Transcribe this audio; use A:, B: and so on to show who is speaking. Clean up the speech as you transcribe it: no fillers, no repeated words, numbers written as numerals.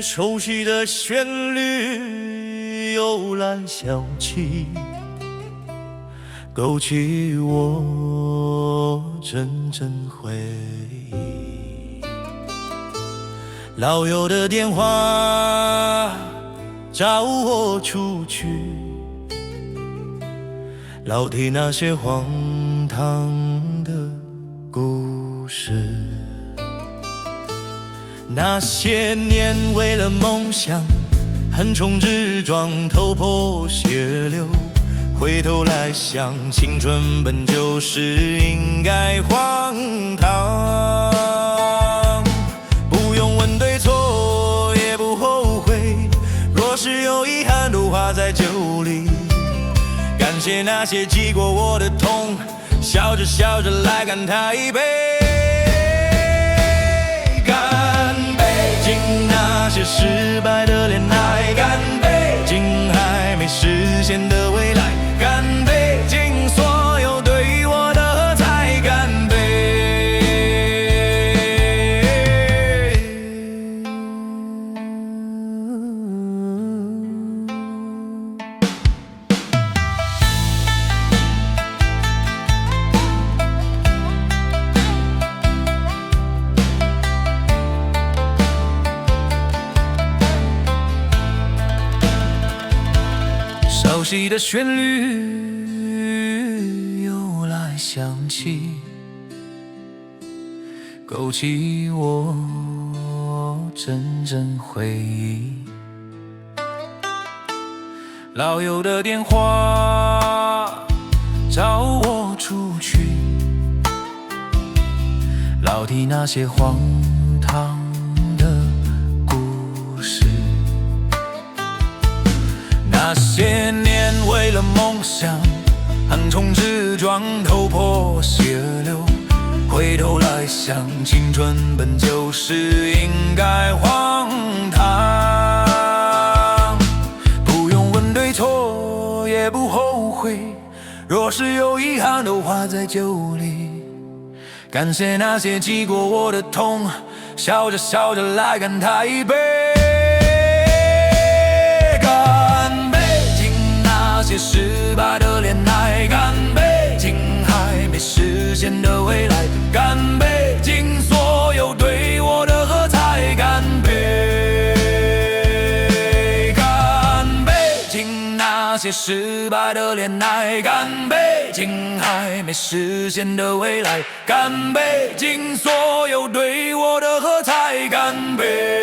A: 熟悉的旋律又来响起，勾起我阵阵回忆。老友的电话找我出去，老提那些荒唐的故事。那些年为了梦想横冲直撞，头破血流，回头来想，青春本就是应该荒唐。不用问对错，也不后悔，若是有遗憾都化在酒里。感谢那些记过我的痛，笑着笑着来干他一杯。那些失败的恋爱，干杯！敬还没实现的未来，干杯！敬所有对我的喝彩，干杯！熟悉的旋律又来响起，勾起我阵阵回忆。老友的电话找我出去，老提那些荒唐的故事。那些年为了梦想横冲直撞，头破血流，回头来想，青春本就是应该荒唐。不用问对错，也不后悔，若是有遗憾都化在酒里。感谢那些记过我的痛，笑着笑着来干他一杯。那些失败的恋爱，干杯！敬还没实现的未来，干杯！敬所有对我的喝彩，干杯！干杯！敬那些失败的恋爱，干杯！敬还没实现的未来，干杯！敬所有对我的喝彩，干杯！